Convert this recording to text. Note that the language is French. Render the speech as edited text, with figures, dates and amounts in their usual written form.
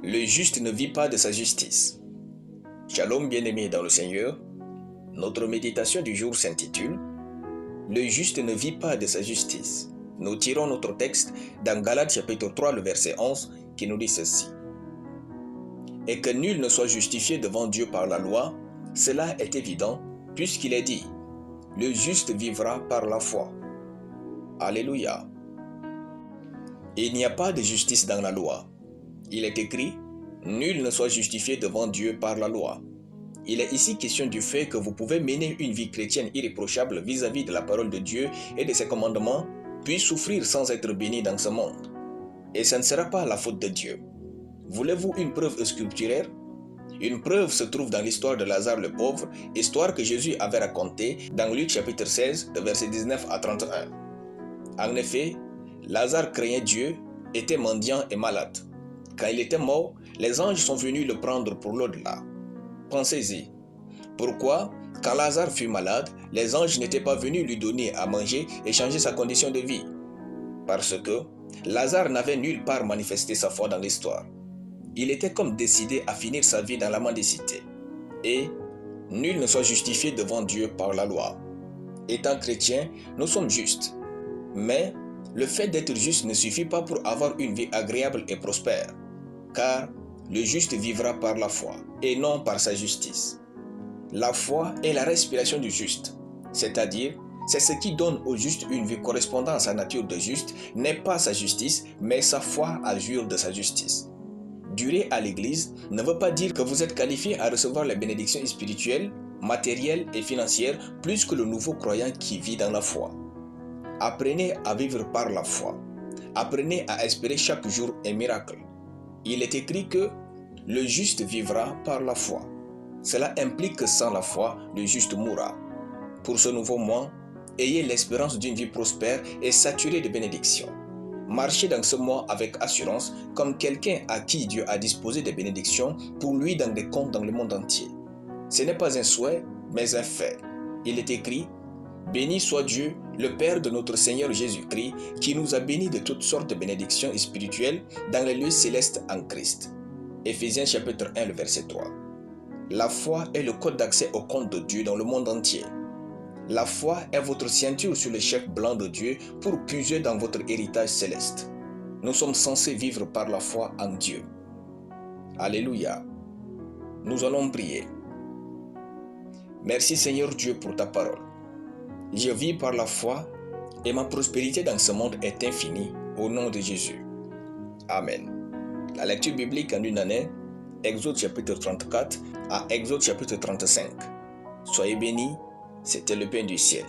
Le juste ne vit pas de sa justice. Shalom bien-aimés dans le Seigneur, notre méditation du jour s'intitule « Le juste ne vit pas de sa justice ». Nous tirons notre texte dans Galates chapitre 3, le verset 11, qui nous dit ceci. « Et que nul ne soit justifié devant Dieu par la loi, cela est évident, puisqu'il est dit « Le juste vivra par la foi ». Alléluia. Il n'y a pas de justice dans la loi. Il est écrit « Nul ne soit justifié devant Dieu par la loi ». Il est ici question du fait que vous pouvez mener une vie chrétienne irréprochable vis-à-vis de la parole de Dieu et de ses commandements, puis souffrir sans être béni dans ce monde. Et ce ne sera pas la faute de Dieu. Voulez-vous une preuve scripturaire? Une preuve se trouve dans l'histoire de Lazare le pauvre, histoire que Jésus avait racontée dans Luc chapitre 16, de versets 19 à 31. En effet, Lazare craignait Dieu, était mendiant et malade. Quand il était mort, les anges sont venus le prendre pour l'au-delà. Pensez-y. Pourquoi, quand Lazare fut malade, les anges n'étaient pas venus lui donner à manger et changer sa condition de vie? Parce que Lazare n'avait nulle part manifesté sa foi dans l'histoire. Il était comme décidé à finir sa vie dans la mendicité. Et nul ne soit justifié devant Dieu par la loi. Étant chrétien, nous sommes justes. Mais le fait d'être juste ne suffit pas pour avoir une vie agréable et prospère. Car le juste vivra par la foi et non par sa justice. La foi est la respiration du juste, c'est-à-dire c'est ce qui donne au juste une vie correspondant à sa nature de juste, n'est pas sa justice, mais sa foi à jouir de sa justice. Durer à l'église ne veut pas dire que vous êtes qualifié à recevoir les bénédictions spirituelles, matérielles et financières plus que le nouveau croyant qui vit dans la foi. Apprenez à vivre par la foi. Apprenez à espérer chaque jour un miracle. Il est écrit que le juste vivra par la foi. Cela implique que sans la foi, le juste mourra. Pour ce nouveau mois, ayez l'espérance d'une vie prospère et saturée de bénédictions. Marchez dans ce mois avec assurance comme quelqu'un à qui Dieu a disposé des bénédictions pour lui dans des comptes dans le monde entier. Ce n'est pas un souhait, mais un fait. Il est écrit « Béni soit Dieu, le Père de notre Seigneur Jésus-Christ, qui nous a bénis de toutes sortes de bénédictions spirituelles dans les lieux célestes en Christ. » Éphésiens chapitre 1, le verset 3. La foi est le code d'accès au compte de Dieu dans le monde entier. La foi est votre ceinture sur le chèque blanc de Dieu pour puiser dans votre héritage céleste. Nous sommes censés vivre par la foi en Dieu. Alléluia. Nous allons prier. Merci Seigneur Dieu pour ta parole. Je vis par la foi et ma prospérité dans ce monde est infinie au nom de Jésus. Amen. La lecture biblique en une année, Exode chapitre 34 à Exode chapitre 35. Soyez bénis, c'était le pain du ciel.